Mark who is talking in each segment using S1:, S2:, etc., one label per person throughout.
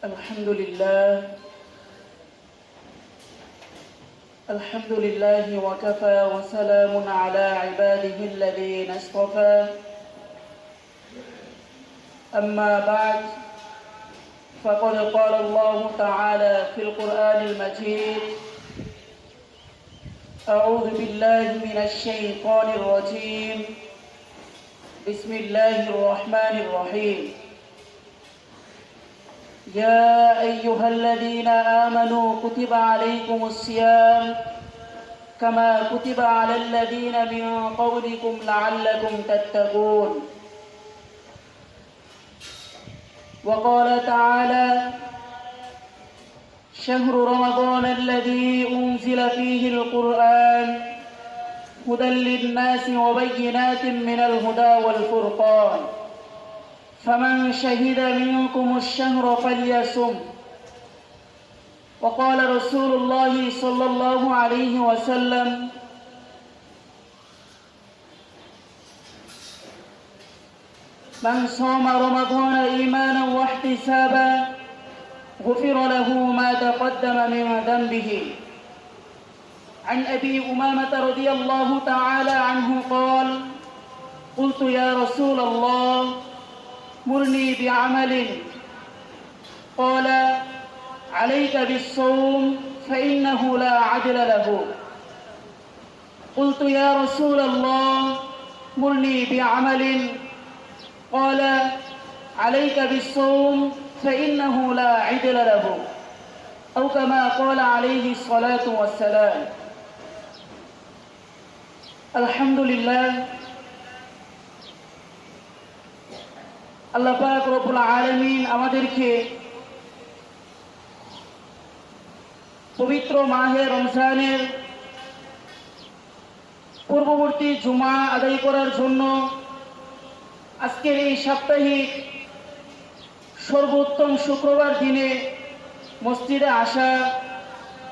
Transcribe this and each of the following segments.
S1: الحمد لله وكفى وسلام على عباده الذين اصطفى أما بعد فقد قال الله تعالى في القرآن المجيد أعوذ بالله من الشيطان الرجيم بسم الله الرحمن الرحيم يا أيها الذين آمنوا كتب عليكم الصيام كما كتب على الذين من قبلكم لعلكم تتقون وقال تعالى شهر رمضان الذي أنزل فيه القرآن هدى للناس وبينات من الهدى والفرقان فمن شهد منكم الشهر فليصم وقال رسول الله صلى الله عليه وسلم من صام رمضان إيمانا واحتسابا غفر له ما تقدم من ذنبه عن أبي أمامة رضي الله تعالى عنه قال قلت يا رسول الله مرني بعمل قال عليك بالصوم فإنه لا عدل له قلت يا رسول الله مرني بعمل قال عليك بالصوم فإنه لا عدل له أو كما قال عليه الصلاة والسلام الحمد لله আল্লাহ পাক রব্বুল আলামিন আমাদেরকে পবিত্র মাহে রমজানের পূর্ববর্তী জুমা আদায় করার জন্য আজকের এই সাপ্তাহিক সর্বোত্তম শুক্রবার দিনে মসজিদে আসা,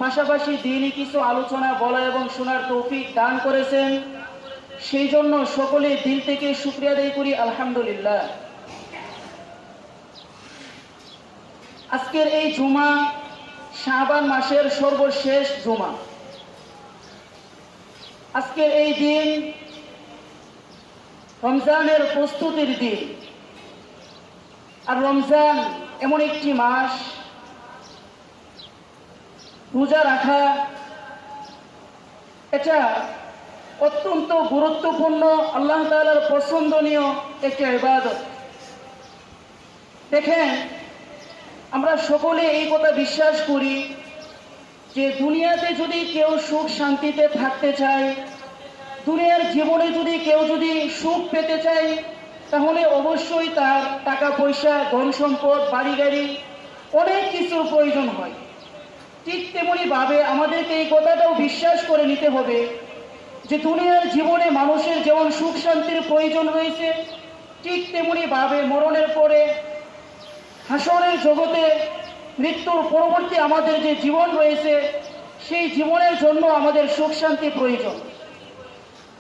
S1: পাশাপাশি দিনই কিছু আলোচনা বলা এবং শোনার তৌফিক দান করেছেন। সেই জন্য সকলে দিল থেকে শুকরিয়া আদায় করি আলহামদুলিল্লাহ। আজকের এই জুমা শাবান মাসের সর্বশেষ জুমা। আজকের এই দিন রমজানের প্রস্তুতির দিন। আর রমজান এমন একটি মাস, রোজা রাখা এটা অত্যন্ত গুরুত্বপূর্ণ, আল্লাহ তাআলার পছন্দনীয় একটি ইবাদত। দেখেন, আমরা সকলে এই কথা বিশ্বাস করি যে দুনিয়াতে যদি কেউ সুখ শান্তিতে থাকতে চায়, দুনিয়ার জীবনে যদি কেউ সুখ পেতে চায়, তাহলে অবশ্যই তার টাকা পয়সা, ধন সম্পদ, বাড়ি গাড়ি অনেক কিছুর প্রয়োজন হয়। ঠিক তেমনিভাবে আমাদেরকে এই কথাটাও বিশ্বাস করে নিতে হবে যে দুনিয়ার জীবনে মানুষের যেমন সুখ শান্তির প্রয়োজন রয়েছে, ঠিক তেমনিভাবে মরণের পরে হাসরের জগতে মৃত্যুর পরবর্তী আমাদের যে জীবন রয়েছে, সেই জীবনের জন্য আমাদের সুখ শান্তি প্রয়োজন।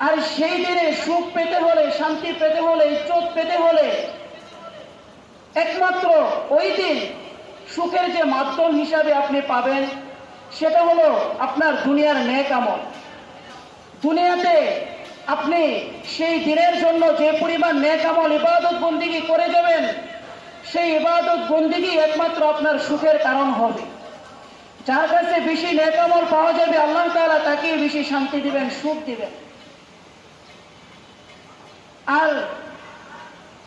S1: আর সেই দিনে সুখ পেতে হলে, শান্তি পেতে হলে, ইজ্জত পেতে হলে একমাত্র ওই দিন সুখের যে মাধ্যম হিসাবে আপনি পাবেন সেটা হলো আপনার দুনিয়ার নেক আমল। দুনিয়াতে আপনি সেই দিনের জন্য যে পরিমাণ নেক আমল, ইবাদত বন্দিগি করে যাবেন, সেই ইবাদত বন্দিগি একমাত্র আপনার সুখের কারণ হবে। যার কাছে বেশি নেক আমল পাওয়া যাবে, আল্লাহ তাআলা তাকে বেশি শান্তি দিবেন, সুখ দিবেন। আর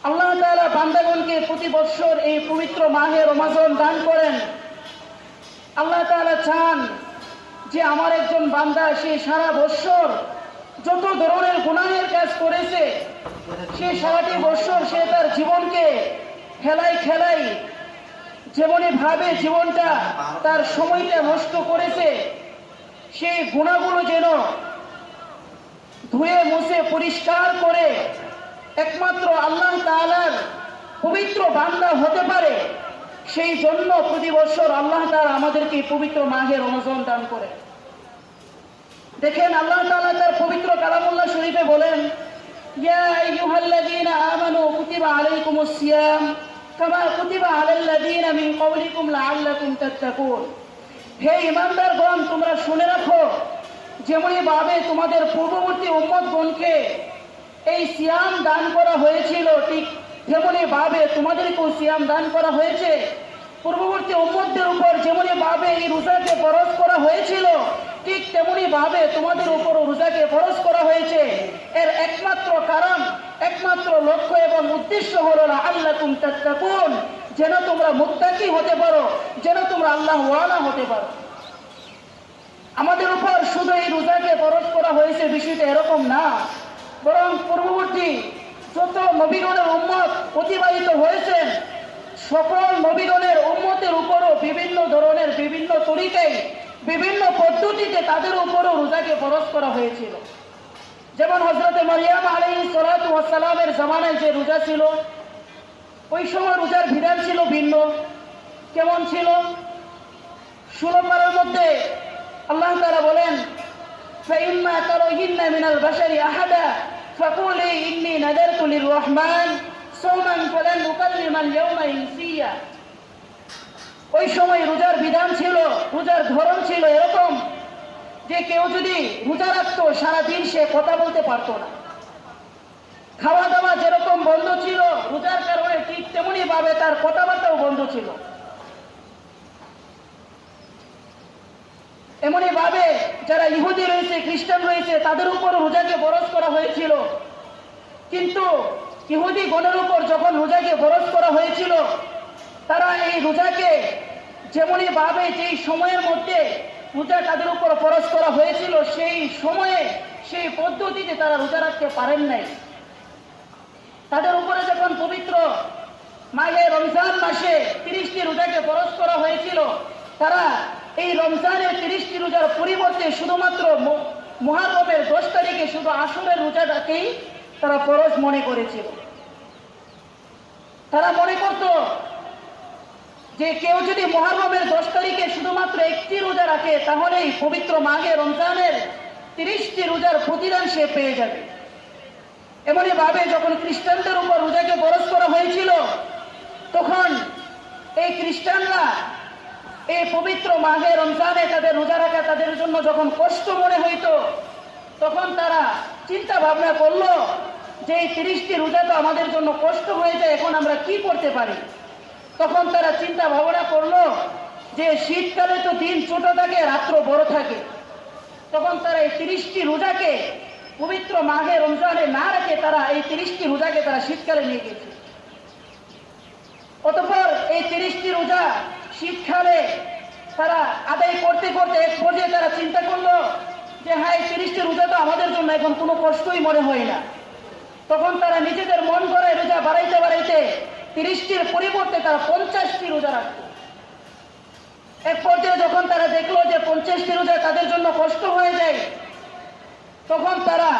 S1: আল্লাহ তাআলা বান্দাগণকে প্রতি বৎসর এই পবিত্র মাহে রমজান দান করেন। আল্লাহ তাআলা চান যে আমার একজন বান্দা সে সারা বৎসর যত ধরনের গুনাহের কাজ করেছে, সে সারাটি বৎসর সে তার জীবনকে খেলাই যেমনি ভাবে জীবনটা তার সময়টা নষ্ট করেছে, সেই গুনাহগুলো যেন ধুয়ে মুছে পরিষ্কার করে একমাত্র আল্লাহ তাআলার পবিত্র বান্দা হতে পারে, সেই জন্য প্রতি বছর আল্লাহ তাআলা আমাদেরকে পবিত্র মাহে রমজান দান করে। দেখেন, আল্লাহ তাআলা তার পবিত্র কালামুল্লাহ শরীফে বলেন, ইয়া আইয়ুহাল্লাযীনা আমানু কুতিবা আলাইকুমুস সিয়াম কামা কুতিবা আলাল্লাযীনা মিন ক্বাবলিকুম লাআল্লাকুম তাত্তাকুন। হে ঈমানদারগণ, তোমরা শুনে রাখো, যেমনি ভাবে তোমাদের পূর্ববর্তী উম্মতগণকে এই সিয়াম দান করা হয়েছিল, ঠিক তেমনি ভাবে তোমাদেরকেও সিয়াম দান করা হয়েছে। পূর্ববর্তী উম্মতদের উপর যেমনি ভাবে এই রোজাকে ফরজ করা হয়েছিল, ঠিক তেমনি ভাবে তোমাদের উপরও রোজাকে ফরজ করা হয়েছে। এর একমাত্র কারণ, একমাত্র লক্ষ্য এবং উদ্দেশ্য হলো লাআল্লাকুম তাত্তাকুন, যেন তোমরা মুত্তাকি হতে পারো, যেন তোমরা আল্লাহ ওয়ালা হতে পারো। আমাদের উপর শুধু এই রোজাকে ফরজ করা হয়েছে বিষয়টা এরকম না, বরং পূর্ববর্তী যত নবীগণের উম্মত অতিবাহিত হয়েছেন, সকল নবীগণের উম্মতের উপরও বিভিন্ন ধরনের, বিভিন্ন তরিকায়, বিভিন্ন পদ্ধতিতে তাদের উপরও রোজাকে ফরজ করা হয়েছিল। যেমন হযরত মারিয়াম আলাইহিস সালাতু ওয়াস সালামের জামানায় যে রোজা ছিল, ওই সময় রোজার বিধান ছিল ভিন্ন। কেমন ছিল? 16 পারার মধ্যে আল্লাহ তাআলা বলেন, ফাইম্মা তারাইন্না মিনাল বাশারি আহাদা ফাকুলি ইন্নী নাযারতু লিররহমান সাওমান ফালান উকাল্লিমাল ইয়াওমা ইনসিয়া। ওই সময় রোজার বিধান ছিল, রোজার ধরন ছিল এরকম যে কেউ যদি রোজা রাখতো সারাদিন সে কথা বলতে পারতো না। খাওয়া দাওয়া যেরকম বন্ধ ছিল রোজার কারণে, ঠিক তেমনি ভাবে তার কথাবার্তাও বন্ধ ছিল। এমনি ভাবে যারা ইহুদি রয়েছে, খ্রিস্টান রয়েছে, তাদের উপর রোজাকে ফরজ করা হয়েছিল। কিন্তু ইহুদি গণের উপর যখন রোজাকে ফরজ করা হয়েছিল, তারা এই রোজাকে যেমনি ভাবে যেই সময়ের মধ্যে রোজা তাদের উপর ফরজ করা হয়েছিল, সেই সময়ে সেই পদ্ধতিতে তারা রোজা রাখতে পারেন নাই। তাদের উপরে যখন পবিত্র মাহে রমজান মাসে 30টি রোজাকে ফরজ করা হয়েছিল, তারা এই রমজানের 30টি রোজার পরিবর্তে শুধুমাত্র মুহররমের 10 তারিখে শুধু আসরের রোজাটাকেই তারা ফরজ মনে করেছিল। তারা মনে করত যে কেউ যদি মুহররমের 10 তারিখে শুধুমাত্র একটি রোজা রাখে, তাহলেই পবিত্র মাহে রমজানের 30টি রোজার প্রতিদান সে পেয়ে যাবে। এমনি ভাবে যখন খ্রিস্টানদের উপর রোজাকে ফরজ করা হয়েছিল, তখন এই খ্রিস্টানরা এই পবিত্র মাহে রমজানে তাদের রোজা রাখা তাদের জন্য যখন কষ্ট মনে হইতো, তখন তারা চিন্তা ভাবনা করলো যে এই 30টি রোজা তো আমাদের জন্য কষ্ট হয়ে যায়, এখন আমরা কি করতে পারি। তখন তারা চিন্তা ভাবনা করলো যে শীতকালে তো দিন ছোট থাকে, রাত্র বড় থাকে। তখন তারা এই 30টি রোজাকে পবিত্র মাহে রমজানে না রেখে তারা এই 30টি রোজাকে তারা শীতকালে নিয়ে গেছে। অতঃপর এই 30টি রোজা শীতকালে তারা আদায় করতে করতে এক পর্যায়ে তারা চিন্তা করলো যে হ্যাঁ, এই 30টি রোজা তো আমাদের জন্য এখন কোনো কষ্টই মনে হয় না। তখন তারা নিজেদের মন করে রোজা বাড়াইতে বাড়াইতে 30টির পরিবর্তে তারা 50টি রোজা রাখত। এক পর্যায়ে যখন তারা দেখলো যে 50টি রোজা তাদের জন্য কষ্ট হয়ে যায়, তখন তারা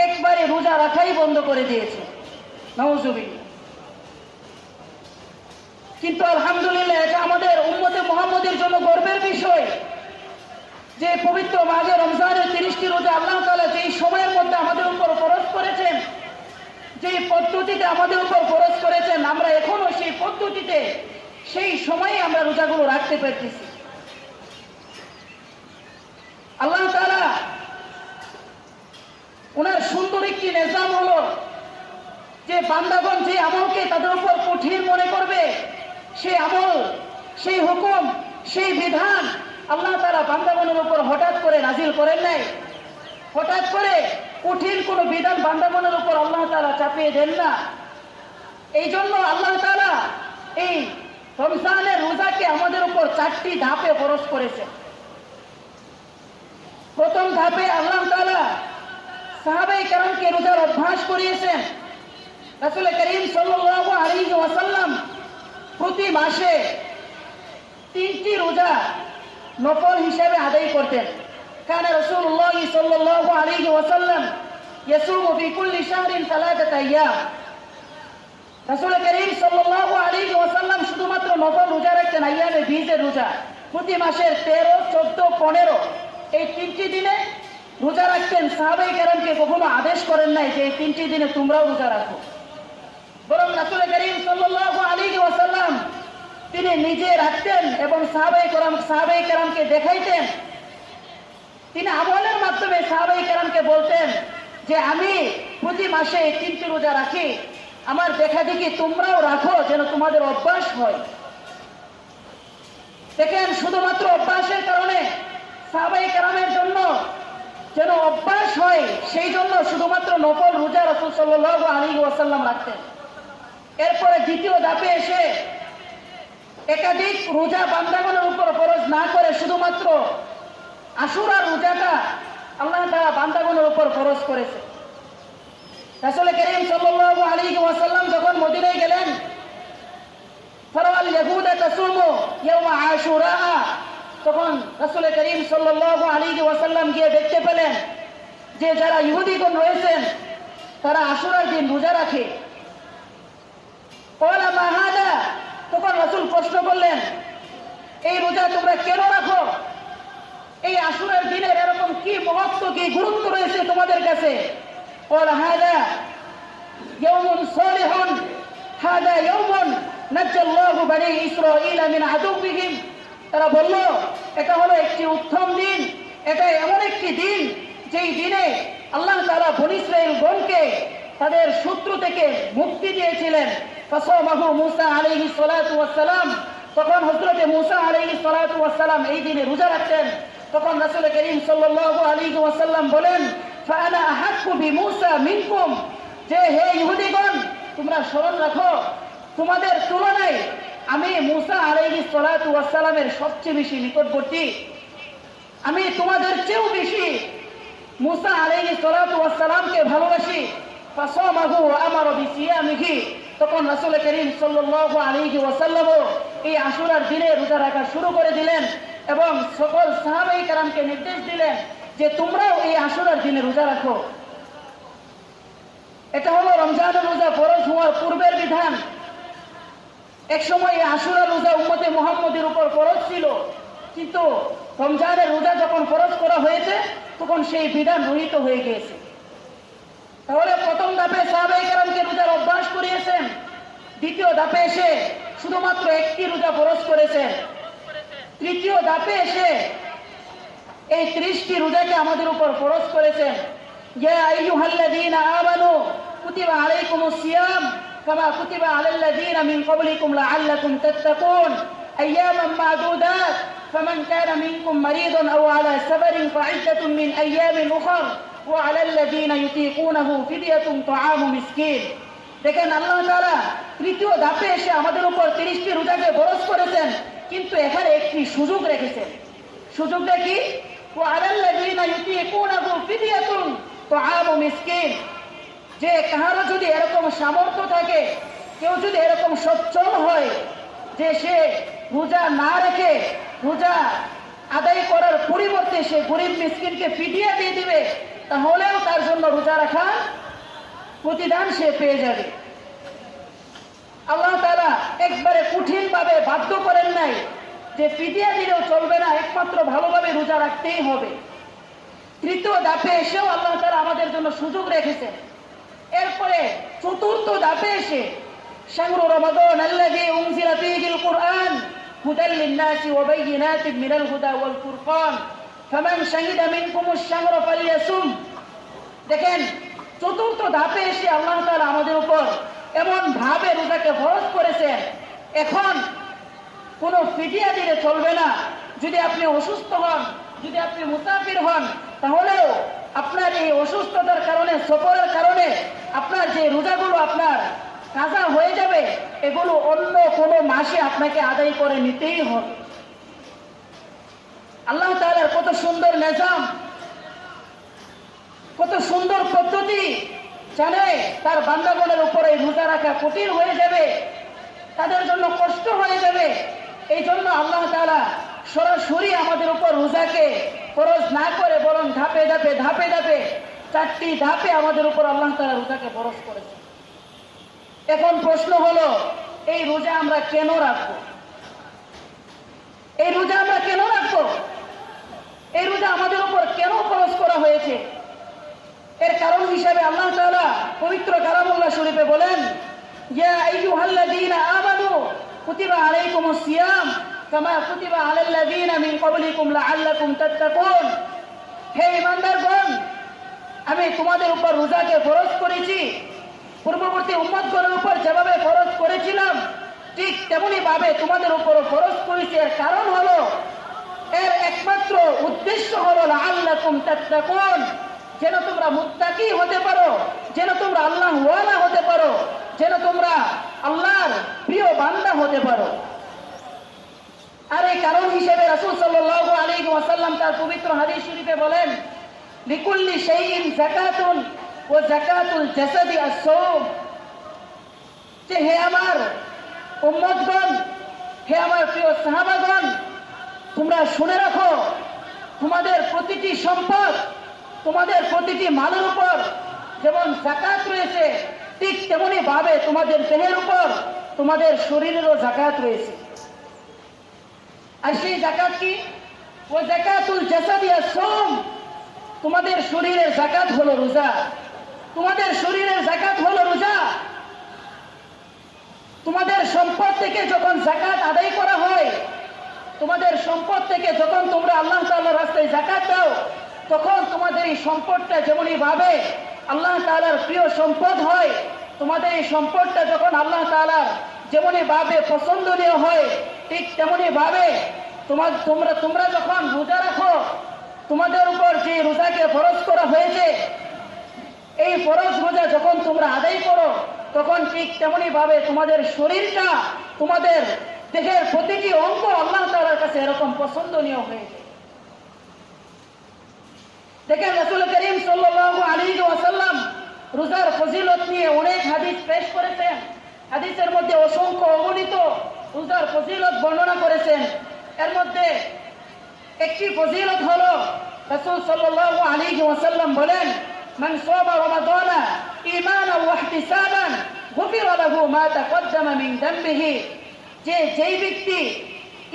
S1: একবারে রোজা রাখাই বন্ধ করে দিয়েছে। নাউজুবিল্লাহ। কিন্তু আলহামদুলিল্লাহ, এটা আমাদের উম্মতে মুহাম্মদের জন্য গর্বের বিষয় যে পবিত্র মাহে রমজানের 30টি রোজা আল্লাহ তাআলা যেই সময়ের মধ্যে আমাদের উপর ফরজ করেছেন, যেই পদ্ধতিতে আমাদের উপর ফরজ করেছেন, আমরা এখনো সেই পদ্ধতিতে সেই সময়ে আমরা রোজাগুলো রাখতে পারতেছি। আল্লাহ তাআলা ওনার সুন্দর একটি নিজাম হলো যে বান্দাগণ যে আমলকে তাদের উপর কঠিন মনে করবে, সেই আমল, সেই হুকুম, সেই বিধান আল্লাহ তাআলা বান্দাগণের উপর হঠাৎ করে নাজিল করেন নাই। হঠাৎ করে কঠিন কোনো বিধান বান্দাগণের উপর আল্লাহ তাআলা চাপিয়ে দেন না। এই জন্য আল্লাহ তাআলা এই রমজানের রোজাকে আমাদের উপর 4টি ধাপে ফরজ করেছেন। প্রথম ধাপে আল্লাহ তাআলা সাহাবায়ে কেরামকে রোজার অভ্যাস করিয়েছেন। রাসূল করিম সাল্লাল্লাহু আলাইহি ওয়াসাল্লাম প্রতি মাসে 3টি রোজা নফল হিসেবে আদায় করতেন। কানা রাসূলুল্লাহ সাল্লাল্লাহু আলাইহি ওয়াসাল্লাম ইয়াসুমু ফি কুল্লি শাহরিন 3 আইয়াম। রাসূল করিম সাল্লাল্লাহু আলাইহি ওয়াসাল্লাম শুধুমাত্র নফল রোজা রাখতেন, আইয়ামে বীজের রোজা। প্রতি মাসের 13, 14, 15 এই 3টি দিনে রোজা রাখতেন। সাহাবায়ে কেরামকে কখনো আদেশ করেন নাই যে এই 3টি দিনে তোমরাও রোজা রাখো। বরং রাসূল করিম সাল্লাল্লাহু আলাইহি ওয়াসাল্লাম তিনি নিজে রাখতেন এবং সাহাবায়ে কেরামকে দেখাইতেন। তিনি আমলের মাধ্যমে সাহাবায়ে কেরামকে বলতেন যে আমি প্রতি মাসে 3টি রোজা রাখি, আমার দেখা দেখি তোমরাও রাখো যেন তোমাদের অভ্যাস হয়। দেখেন, শুধুমাত্র অভ্যাসের কারণে সাহাবায়ে কেরামের জন্য যেন অভ্যাস হয়, সেই জন্য শুধুমাত্র নফল রোজা রাসূল সাল্লাল্লাহু আলাইহি ওয়াসাল্লাম রাখতেন। এরপরে দ্বিতীয় ধাপে এসে একাধিক রোজা বান্দাগণের উপর ফরজ না করে শুধুমাত্র আশুরার রোজাটা আল্লাহ তাআলা বান্দাগণের উপর ফরজ করেছে। রাসূল করিম সাল্লাল্লাহু আলাইহি ওয়াসাল্লাম যখন মদিনায় গেলেন, ফারাল ইয়াহুদা তাসুমু ইয়াওমা আশুরা, তখন রাসূল করিম সাল্লাল্লাহু আলাইহি ওয়াসাল্লাম গিয়ে দেখতে পেলেন যে যারা ইহুদিগণ রয়েছেন তারা আশুরার দিন রোজা রাখে। ক্বালা মা হাদা, তখন রাসূল প্রশ্ন করলেন, এই রোজা তোমরা কেন রাখো? এই আশুরার দিনের এরকম কি মহত্ব, কি গুরুত্ব রয়েছে তোমাদের কাছে? ক্বালা হাদা ইয়াউমুন সালিহুন, হাদা ইয়াউমুন নাজ্জাল্লাহু বনি ইসরাঈলা মিন আদুবিহিম। তারা বলল, এটা হলো একটি উত্তম দিন, এটা এমন একটি দিন যেই দিনে আল্লাহ তাআলা বনি ইসরাঈলগণকে তাদের শত্রু থেকে মুক্তি দিয়েছিলেন। ফাসামাহু মূসা আলাইহিস সালাতু ওয়াস সালাম, তখন হযরত মূসা আলাইহিস সালাতু ওয়াস সালাম এই দিনে রোজা রাখতেন। তখন রাসূল করিম সাল্লাল্লাহু আলাইহি ওয়াসাল্লাম বলেন, ফাআনা আহাক্কু বিমূসা মিনকুম, যে হে ইহুদিগণ তোমরা স্মরণ রাখো, তোমাদের তুলনায় আমি মূসা আলাইহিস সালাতু ওয়াস সালামের সবচেয়ে বেশি নিকটবর্তী, আমি তোমাদের চেয়েও বেশি মূসা আলাইহিস সালাতু ওয়াস সালামকে ভালোবাসি। ফাসামাহু ওয়া আমারা বিসিয়ামিহি, তখন রাসূল করিম সাল্লাল্লাহু আলাইহি ওয়াসাল্লাম এই আশুরার দিনে রোজা রাখা শুরু করে দিলেন এবং সকল সাহাবায়ে কেরামকে নির্দেশ দিলেন যে তোমরাও এই আশুরার দিনে রোজা রাখো। এটা হলো রমজানের রোজা ফরজ হওয়ার পূর্বের বিধান। এক সময় এই আশুরার রোজা উম্মতে মুহাম্মদের উপর ফরজ ছিল, কিন্তু রমজানের রোজা যখন ফরজ করা হয়েছে তখন সেই বিধান রহিত হয়ে গিয়েছে। তাহলে প্রথম ধাপে সাহাবায়ে কেরামকে রোজার অভ্যাস করিয়েছেন, দ্বিতীয় ধাপে এসে শুধুমাত্র একটি রোজা ফরজ করেছেন, তৃতীয় ধাপে এসে এই 30টি রোজাকে আমাদের উপর ফরজ করেছেন। ইয়া আইয়ুহাল্লাযীনা আমানু কুতিবা আলাইকুমুস সিয়াম কামা কুতিবা আলাল্লাযীনা মিন ক্বাবলিকুম লাআল্লাকুম তাত্তাকুন আইয়ামান মা'দুদাত ফামান কানা মিনকুম মারিদান আও আলা সাফারিন ফা'iদ্দাতুন মিন আইয়ামিন উখর ওয়া আলাল্লাযীনা ইউতীকুনাহু ফিদিয়াতুন তা'আমু মিসকিন। দেখেন, আল্লাহ তাআলা তৃতীয় ধাপে এসে আমাদের উপর 30টি রোজাকে ফরজ করেছেন, কিন্তু এখানে একটি সুযোগ রেখেছেন। সুযোগটা কি? ওয়া আলাল্লাযীনা ইউতীকুনাহু ফিদিয়াতুন তা'আমু মিসকিন, যে কারো যদি এরকম সামর্থ্য থাকে, কেউ যদি এরকম সচ্ছল হয় যে সে রোজা না রেখে রোজা আদায় করার পরিবর্তে সে গরিব মিসকিনকে ফিদিয়া দিয়ে দিবে, তাহলেও তার জন্য রোজা রাখা প্রতিদান সে পেয়ে যাবে। আল্লাহ তাআলা একবারে কঠিনভাবে বাধ্য করেন নাই যে ফিদিয়া দিলেও চলবে না, একমাত্র ভালোভাবে রোজা রাখতেই হবে। তৃতীয় ধাপে এসেও আল্লাহ তাআলা আমাদের জন্য সুযোগ রেখেছেন। এরপরে চতুর্থ ধাপে এসে শাহরু রমাদান আল্লাযী উনজিলা ফীহিল কুরআন হুদাল লিন-নাসি ওয়া বাইয়িনাতিন মিনাল হুদা ওয়াল ফুরকান ফামান শাহিদা মিনকুমুশ শাহরা ফালইয়াসুম। দেখেন, চতুর্থ ধাপে এসে আল্লাহ তাআলা আমাদের উপর এমন ভাবে রোজাকে ফরজ করেছেন, এখন কোনো ফিদিয়া দিলে চলবে না। যদি আপনি অসুস্থ হন, যদি আপনি মুসাফির হন, তাহলেও আপনার এই অসুস্থতার কারণে, সফরের কারণে আপনার যে রোজাগুলো আপনার কাজা হয়ে যাবে, এগুলো অন্য কোনো মাসে আপনাকে আদায় করে নিতেই হবে। আল্লাহ তাআলার কত সুন্দর নিজাম, কত সুন্দর পদ্ধতি, জানে তার বান্দাগণের উপরে রোজা রাখা কঠিন হয়ে যাবে, তাদের জন্য কষ্ট হয়ে যাবে। এই জন্য আল্লাহ তাআলা সরাসরি আমাদের উপর রোজাকে ফরজ না করে বরং ধাপে ধাপে 4টি ধাপে আমাদের উপর আল্লাহ তাআলা রোজাকে ফরজ করেছে। এখন প্রশ্ন হলো, এই রোজা আমরা কেন রাখবো? এই রোজা আমরা কেন রাখবো? এই রোজা আমাদের উপর কেন ফরজ করা হয়েছে? এর কারণ হিসাবে আল্লাহ তাআলা পবিত্র কালামুল্লাহ শরীফে বলেন, কুতিবা আলাইকুমুস সিয়াম কামা কুতিবা আলাল্লাযীনা মিন ক্বাবলিকুম লাআল্লাকুম তাত্তাকুন। হে ঈমানদারগণ, আমি তোমাদের উপর রোজাকে ফরজ করেছি, পূর্ববর্তী উম্মতগণের উপর যেভাবে ফরজ করেছিলাম ঠিক তেমনি ভাবে তোমাদের উপরও ফরজ করেছি। এর কারণ হলো, এর একমাত্র উদ্দেশ্য হলো লাআল্লাকুম তাত্তাকুন, যেন তোমরা মুত্তাকি হতে পারো, যেন তোমরা আল্লাহ ওয়ালা হতে পারো, যেন তোমরা আল্লাহর প্রিয় বান্দা হতে পারো। আর এই কারণ হিসেবে রাসূল সাল্লাল্লাহু আলাইহি ওয়াসাল্লাম তার পবিত্র হাদিস শরীফে বলেন, লিকুল্লি শাইইন যাকাতুন ওয়া যাকাতুল জাসাদি আস-সাওম। যে হে আমার উম্মতগণ, হে আমার প্রিয় সাহাবাগণ, তোমরা শুনে রাখো, তোমাদের প্রতিটি সম্পদ, তোমাদের প্রতিটি মালের উপর যেমন যাকাত রয়েছে, ঠিক তেমনি ভাবে তোমাদের দেহের উপর, তোমাদের শরীরেরও যাকাত রয়েছে। আর সেই যাকাত কি? ও যাকাতুল জাসাদি আস-সাওম। তোমাদের শরীরের যাকাত হলো রোজা, তোমাদের শরীরের যাকাত হলো রোজা। তোমাদের সম্পদ থেকে যখন যাকাত আদায় করা হয়, তোমাদের সম্পদ থেকে যখন তোমরা আল্লাহ তাআলার রাস্তায় যাকাত দাও, তখন তোমাদের এই সম্পদটা যেমনই ভাবে আল্লাহ তাআলার প্রিয় সম্পদ হয়, তোমাদের এই সম্পদটা যখন আল্লাহ তাআলার যেমনই ভাবে পছন্দনীয় হয়, ঠিক তেমনই ভাবে তোমরা যখন রোজা রাখো, তোমাদের উপর যে রোজাকে ফরজ করা হয়েছে, এই ফরজ রোজা যখন তোমরা আদায় করো, তখন ঠিক তেমনই ভাবে তোমাদের শরীরটা, তোমাদের দেহের প্রতিটি অঙ্গ আল্লাহ তাআলার কাছে এরকম পছন্দনীয় হয়ে যায়। দেখেন, রাসূল করিম সাল্লাল্লাহু আলাইহি ওয়াসাল্লাম রোজার ফজিলত নিয়ে অনেক হাদিস পেশ করেছেন। হাদিসের মধ্যে অসংখ্য অগণিত রোজার ফজিলত বর্ণনা করেছেন। এর মধ্যে একটি ফজিলত হলো, রাসূল সাল্লাল্লাহু আলাইহি ওয়াসাল্লাম বলেন, মান সামা রমাদানা ঈমানান ওয়া ইহতিসাবান গুফিরা লাহু মা তাকদ্দামা মিন যামবিহি। যেই ব্যক্তি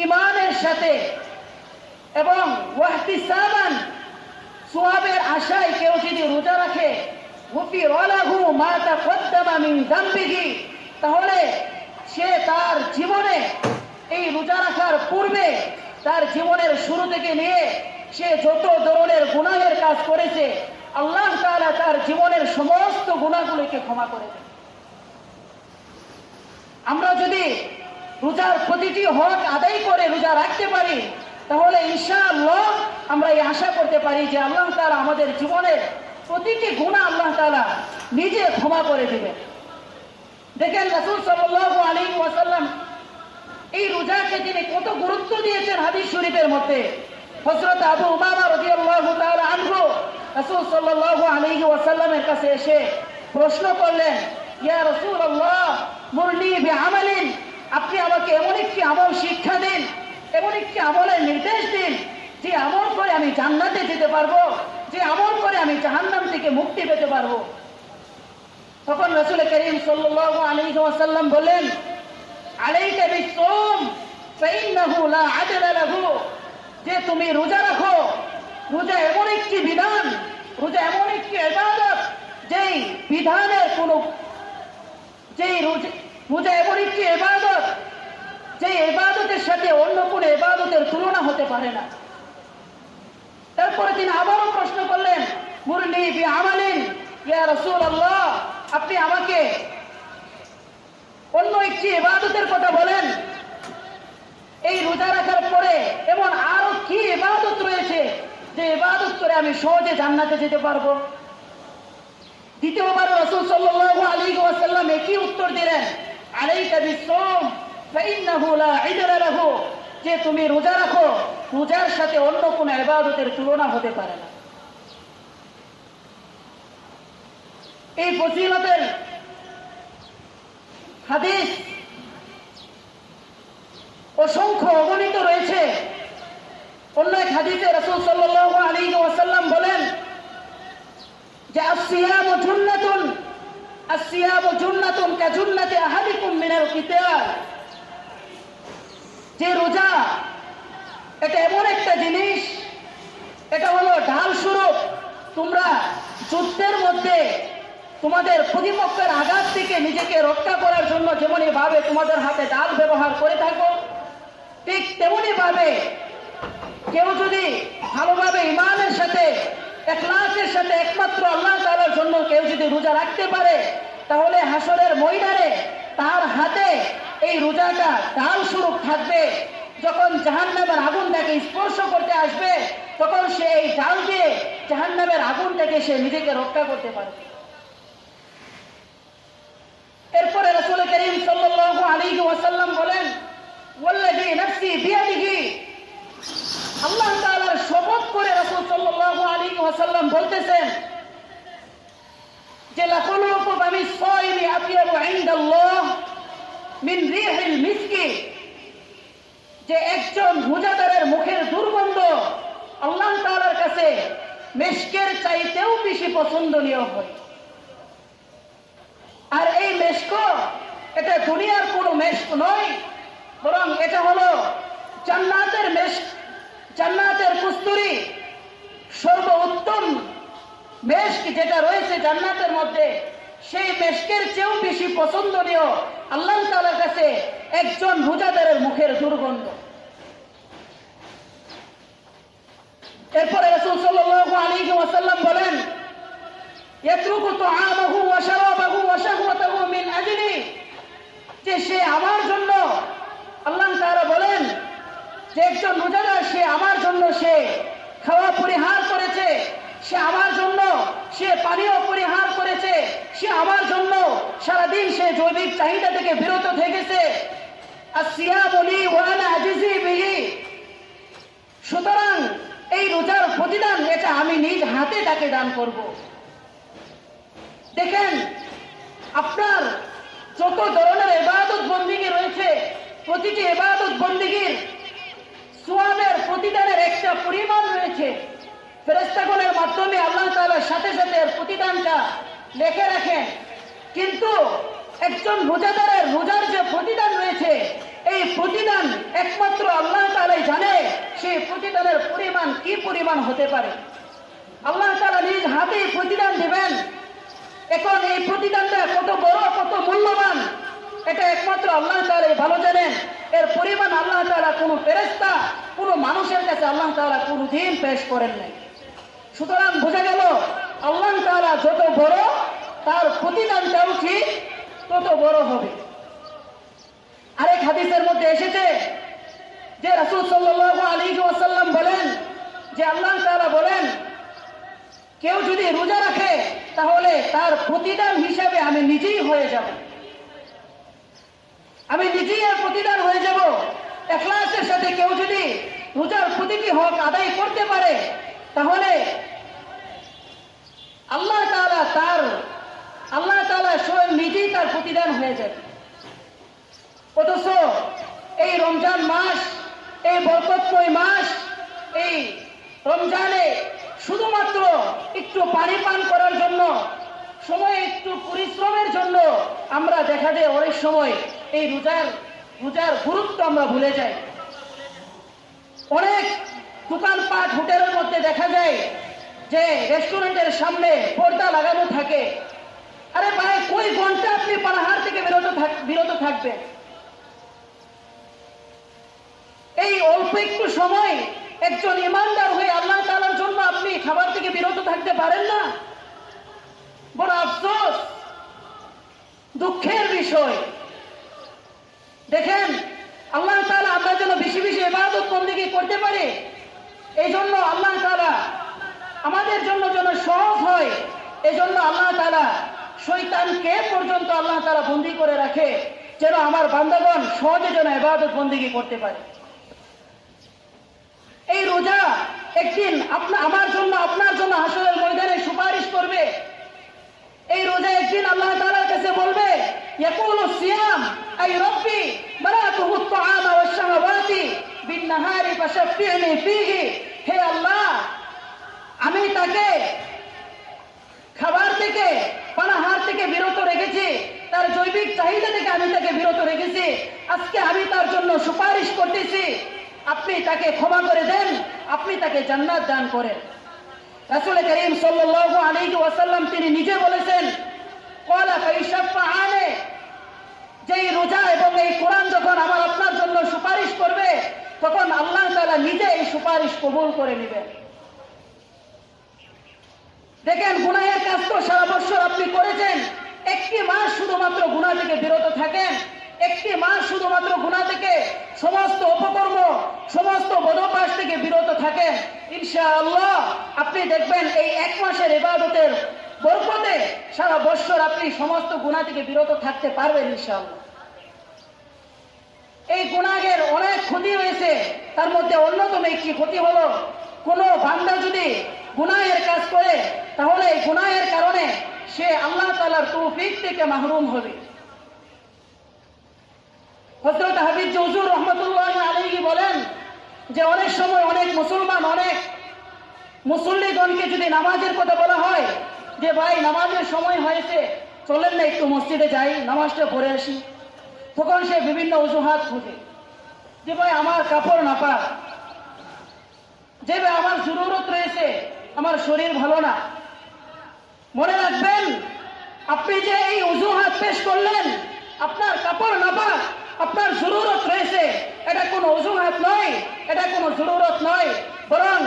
S1: ঈমানের সাথে এবং ওয়াহতিসাবান সওয়াবের আশায় কেউ যদি রোজা রাখে, গুফিরা লাহু মা তাকদ্দামা মিন যামবিহি, তাহলে সে তার জীবনে এই রোজা রাখার পূর্বে, তার জীবনের শুরু থেকে নিয়ে সে যত ধরনের গুনাহের কাজ করেছে, আল্লাহ তাআলা তার জীবনের সমস্ত গুনাহগুলোকে ক্ষমা করে দেন। আমরা যদি রোজার প্রতিটি হক আদায় করে রোজা রাখতে পারি, তাহলে ইনশাআল্লাহ আমরা এই আশা করতে পারি যে আল্লাহ তাআলা আমাদের জীবনের প্রতিটি গুনাহ আল্লাহ তাআলা নিজে ক্ষমা করে দিবেন। দেখেন, রাসূল সাল্লাল্লাহু আলাইহি ওয়াসাল্লাম এই রোজাকে তিনি কত গুরুত্ব দিয়েছেন হাদিস শরীফের মধ্যে। হযরত আবু উমামা রাদিয়াল্লাহু তাআলা আনহু রাসূল সাল্লাল্লাহু আলাইহি ওয়াসাল্লামের কাছে এসে প্রশ্ন করলেন, ইয়া রাসূলুল্লাহ মুরনি বিআমালিন, আপনি আমাকে এমন একটি আমল শিক্ষা দিন, এমন একটি আমলের নির্দেশ দিন, যে আমল করে আমি জান্নাতে যেতে পারবো, যে আমল করে আমি জাহান্নাম থেকে মুক্তি পেতে পারবো। তখন রাসূল করিম সাল্লাল্লাহু আলাইহি ওয়াসাল্লাম বলেন, আলাইকা বিসসাওম ফাইন্নাহু লা আদলা লাহু। যে তুমি রোজা রাখো, রোজা এমন একটি বিধান, রোজা এমন একটি ইবাদত, যেই বিধানের কোনো, রোজা এমন একটি ইবাদত, যে ইবাদতের সাথে অন্য কোনো ইবাদতের তুলনা হতে পারে না। তারপরে তিনি আবারও প্রশ্ন করলেন, মুরনি বিআমালিন, ইয়া রাসূলুল্লাহ আপনি আমাকে অন্য একটি ইবাদতের কথা বলেন। এই রোজা রাখার পরে এমন আরো কি ইবাদত রয়েছে, যে ইবাদত করে আমি সহজে জান্নাতে যেতে পারবো? দ্বিতীয়বার রাসূল সাল্লাল্লাহু আলাইহি ওয়াসাল্লাম একই উত্তর দিলেন, আলাইকা বিসসাওম ফাইন্নাহু লা ইদরা লাহু। যে তুমি রোজা রাখো, রোজার সাথে অন্য কোনো ইবাদতের তুলনা হতে পারে না। এই ফজিলতের হাদিস অসংখ্য অগণিত রয়েছে। অন্য এক হাদিসে রাসূল সাল্লাল্লাহু আলাইহি ওয়াসাল্লাম বলেন যে আসসিয়ামু জুন্নাতুন, আসসিয়ামু জুন্নাতুন কাজুন্নাতি আহাদিকুম মিনাল কিতাল। যে রোজা, এটা এমন একটা জিনিস, এটা হলো ঢাল স্বরূপ। তোমরা যুদ্ধের মধ্যে তোমাদের প্রতিপক্ষের আঘাত থেকে নিজেকে রক্ষা করার জন্য যেমনই ভাবে তোমাদের হাতে ঢাল ব্যবহার করে থাকো, ঠিক তেমনি ভাবে কেউ যদি ভালোভাবে ইমানের সাথে ইখলাসের সাথে একমাত্র আল্লাহ তাআলার জন্য কেউ যদি রোজা রাখতে পারে, তাহলে হাসরের ময়দানে তার হাতে এই রোজাটা ঢাল স্বরূপ থাকবে। যখন জাহান্নামের আগুন তাকে স্পর্শ করতে আসবে, তখন সে এই ঢাল দিয়ে জাহান্নামের আগুন থেকে সে নিজেকে রক্ষা করতে পারবে। এরপরে রাসূল করিম সাল্লাল্লাহু আলাইহি ওয়াসাল্লাম বলেন, ওয়াল্লাযী নাফসি বিয়াদিহি, আল্লাহ তাআলার শপথ করে রাসূল সাল্লাল্লাহু আলাইহি ওয়াসাল্লাম বলতেছেন যে লাকুলুকু ফামিস সাইমি আতয়াবু ইনদাল্লাহ মিন রিহিল মিসকি, যে একজন রোজাদারের মুখের দুর্গন্ধ আল্লাহ তাআলার কাছে মিশকের চাইতেও বেশি পছন্দনীয় হয়। আর এই মেশক, এটা দুনিয়ার কোনো মেশক নয়, বরং এটা হলো জান্নাতের মেশক, জান্নাতের কস্তুরী, সর্বোত্তম মেশক যেটা রয়েছে জান্নাতের মধ্যে, সেই মেশকের চেয়েও বেশি পছন্দনীয় আল্লাহ তাআলার কাছে একজন রোজাদারের মুখের দুর্গন্ধ। এরপরে রাসূল সাল্লাল্লাহু আলাইহি ওয়াসাল্লাম বলেন, ইয়াতরুকু তুআমাহু ওয়া শারাবাহু ওয়া শাহওয়াতাহু মিন আজলি, যে সে আমার জন্য, আল্লাহ তাআলা বলেন যে একজন রোজাদার সে আমার জন্য সে খাওয়া পরিহার করেছে, সে আমার জন্য সে পানীয় পরিহার করেছে, সে আমার জন্য সারাদিন সে জৈবিক চাহিদা থেকে বিরত থেকেছে। আসিয়ামু লি ওয়া আনা আজজি বিহি, সুতরাং এই রোজার প্রতিদান এটা আমি নিজ হাতে তাকে দান করব। দেখেন, আপনার যত ধরনের ইবাদত বন্দেগী রয়েছে, প্রতিটি ইবাদত বন্দেগীর সওয়াবের প্রতিদানের একটা পরিমাণ রয়েছে। ফেরেশতাগণের মাধ্যমে আল্লাহ তাআলার সাথে সাথে প্রতিদানটা লিখে রাখেন, কিন্তু একজন রোজাদারের রোজার যে প্রতিদান রয়েছে, এই প্রতিদান একমাত্র আল্লাহ তাআলাই জানে সেই প্রতিদানের পরিমাণ কি পরিমাণ হতে পারে। আল্লাহ তাআলা নিজ হাতেই প্রতিদান দিবেন। এখন এই প্রতিদানটা কত বড়, কত মূল্যবান, এটা একমাত্র আল্লাহ তাআলাই ভালো জানেন। এর পরিমাণ আল্লাহ তাআলা কোনো ফেরেশতা, কোনো মানুষের কাছে আল্লাহ তাআলা কোনোদিন পেশ করেন নাই। সুতরাং বোঝা গেল আল্লাহ তাআলা যত বড়, তার প্রতিদানটাও ঠিক তত বড় হবে। আরেক হাদিসের মধ্যে এসেছে যে রাসূল সাল্লাল্লাহু আলাইহি ওয়াসাল্লাম বলেন যে আল্লাহ তাআলা বলেন, কেউ যদি রোজা রাখে তাহলে তার প্রতিদান হিসাবে আমি নিজেই হয়ে যাব, আমি নিজেই এর প্রতিদান হয়ে যাব। ইখলাসের সাথে কেউ যদি রোজার প্রতিটি হক আদায় করতে পারে, তাহলে আল্লাহ তাআলা স্বয়ং নিজেই তার প্রতিদান হয়ে যাবে। অথচ এই রমজান মাস, এই বরকতময় মাস, এই রমজানে শুধুমাত্র একটু পানি পান করার জন্য, সময় একটু পরিশ্রমের জন্য আমরা দেখা যায় অনেক সময় এই রোজার গুরুত্ব আমরা ভুলে যাই। অনেক দোকানপাট হোটেলের মধ্যে দেখা যায় যে রেস্টুরেন্টের সামনে পর্দা লাগানো থাকে। আরে ভাই, কই ঘন্টা আপনি পানাহার থেকে বিরত থাকবেন? এই অল্প একটু সময় একজন ইমানদার হয়ে আল্লাহ তাআলার জন্য আপনি খাবার থেকে বিরত থাকতে পারেন না? বড় আফসোস, দুঃখের বিষয়। দেখেন, আল্লাহ তাআলা আমরা যেন বেশি বেশি ইবাদত বন্দেগী করতে পারি, এই জন্য আল্লাহ তাআলা আমাদের জন্য যেন সহজ হয়, এই জন্য আল্লাহ তাআলা শয়তানকে পর্যন্ত আল্লাহ তাআলা বন্দী করে রাখে, যেন আমার বান্দাগণ সহজে যেন ইবাদত বন্দেগী করতে পারে। এই রোজা একদিন আমার জন্য, আপনার জন্য হাসরের ময়দানে সুপারিশ করবে। এই রোজা একদিন আল্লাহ তাআলার কাছে বলবে, ইয়াকুলু সিয়াম আই রব্বি বারাতুহু আত-তাআমা ওয়াশ-শাহাওয়াতি বিন-নাহারি ফাশাফি'নি ফীহি, হে আল্লাহ, আমি তাকে খাবার থেকে, পানাহার থেকে বিরত রেখেছি, তার জৈবিক চাহিদা থেকে আমি তাকে বিরত রেখেছি। আজকে আমি তার জন্য সুপারিশ করতেছি, আপনি তাকে ক্ষমা করে দেন, আপনি তাকে জান্নাত দান করেন। রাসূল করিম সাল্লাল্লাহু আলাইহি ওয়াসাল্লাম তিনি নিজে বলেছেন ক্বালা ফাইশাফাআনি, যেই রোজা এবং এই কোরআন যখন আমার আপনার জন্য সুপারিশ করবে, তখন আল্লাহ তাআলা নিজে এই সুপারিশ কবুল করে নেবেন। দেখেন, গুনাহের কাজ তো সারা বছর আপনি করেছেন, একটি মাস শুধুমাত্র গুনাহ থেকে বিরত থাকেন, একটি মাস শুধুমাত্র গুনাহ থেকে, সমস্ত অপকর্ম, সমস্ত বদঅভ্যাস থেকে বিরত থাকেন, ইনশাআল্লাহ আপনি দেখবেন এই এক মাসের ইবাদতের বরকতে সারা বছর আপনি সমস্ত গুনাহ থেকে বিরত থাকতে পারবেন ইনশাআল্লাহ। এই গুনাহের অনেক ক্ষতি হয়েছে, তার মধ্যে অন্যতম একটি ক্ষতি হলো, কোনো বান্দা যদি গুনাহের কাজ করে তাহলে এই গুনাহের কারণে সে আল্লাহ তাআলার তৌফিক থেকে মাহরুম হবে। হযরত হাফিজ হুজুর রাহমাতুল্লাহি আলাইহি বলেন যে অনেক সময় অনেক মুসলমান, অনেক মুসল্লিগণকে যদি নামাজের কথা বলা হয় যে ভাই নামাজের সময় হয়েছে, চলেন না একটু মসজিদে যাই, নামাজটা পড়ে আসি, তখন সে বিভিন্ন অজুহাত খুঁজে যে ভাই আমার কাপড় নাপাক, যে ভাই আমার জরুরত রয়েছে, আমার শরীর ভালো না। মনে রাখবেন, আপনি যে এই অজুহাত পেশ করলেন, আপনার কাপড় নাপাক, আপনার জরুরত রয়েছে, এটা কোনো অজুহাত নয়, এটা কোনো জরুরত নয়, বরং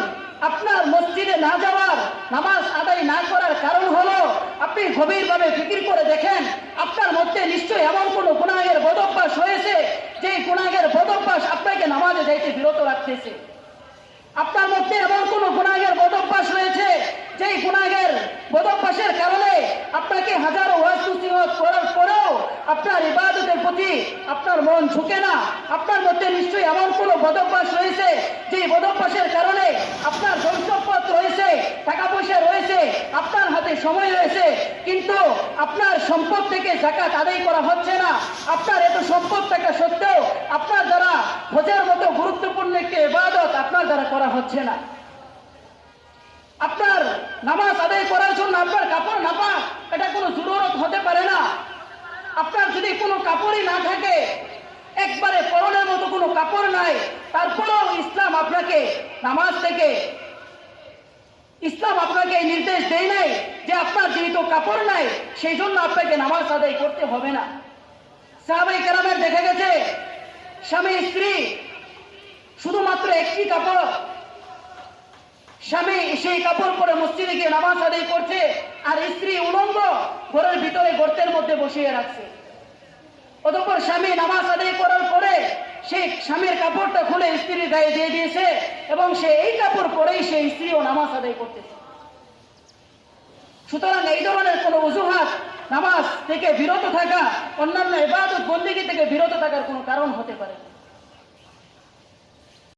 S1: আপনার মসজিদে না যাওয়ার, নামাজ আদায় না করার কারণ হলো আপনি গভীরভাবে ফিকির করে দেখেন আপনার মধ্যে নিশ্চয়ই এমন কোনো গুনাহের বদঅভ্যাস হয়েছে যে গুনাহের বদঅভ্যাস আপনাকে নামাজে যাইতে বিরত রাখতেছে। আপনার মধ্যে এমন কোনো গুনাহের বদঅভ্যাস রয়েছে যেই গুনাহের বদঅভ্যাসের কারণে আপনাকে হাজারো ওয়াজ নসিহত করার পরেও আপনার ইবাদতের প্রতি আপনার মন ঝুঁকে না। আপনার মধ্যে নিশ্চয়ই এমন কোনো বদঅভ্যাস রয়েছে যেই বদঅভ্যাসের কারণে আপনার ধন সম্পদ রয়েছে, টাকা পয়সা রয়েছে, আপনার হাতে সময় রয়েছে, কিন্তু আপনার সম্পদ থেকে যাকাত আদায় করা হচ্ছে না। আপনার এত সম্পদ থাকা সত্ত্বেও আপনার দ্বারা হজের মতো গুরুত্বপূর্ণ একটি ইবাদত আপনার দ্বারা করা হচ্ছে না। আপনার নামাজ আদায় করার জন্য আপনার কাপড় নাপাক, এটা কোনো জরুরত হতে পারে না। আপনার যদি কোনো কাপড়ই না থাকে, একবারে পরনের মতো কোনো কাপড় নাই, তারপরেও ইসলাম আপনাকে নামাজ থেকে, ইসলাম আপনাকে এই নির্দেশ দেয় নাই যে আপনার যেহেতু কাপড় নাই সেই জন্য আপনাকে নামাজ আদায় করতে হবে না। সাহাবায়ে কেরামের দেখা গেছে স্বামী স্ত্রী শুধুমাত্র একটি কাপড়, স্বামী সেই কাপড় পরে মসজিদে গিয়ে নামাজ আদায় করছে, আর স্ত্রী উলঙ্গ ঘরের ভিতরে গর্তের মধ্যে বসিয়ে রাখছে। অতঃপর স্বামী নামাজ আদায় করার পরে সেই স্বামীর কাপড়টা খুলে স্ত্রীর গায়ে দিয়ে দিয়েছে এবং সে এই কাপড় পরেই সেই স্ত্রীও নামাজ আদায় করতেছে। সুতরাং এই ধরনের কোনো অজুহাত নামাজ থেকে বিরত থাকা, অন্যান্য ইবাদত বন্দেগী থেকে বিরত থাকার কোনো কারণ হতে পারে না।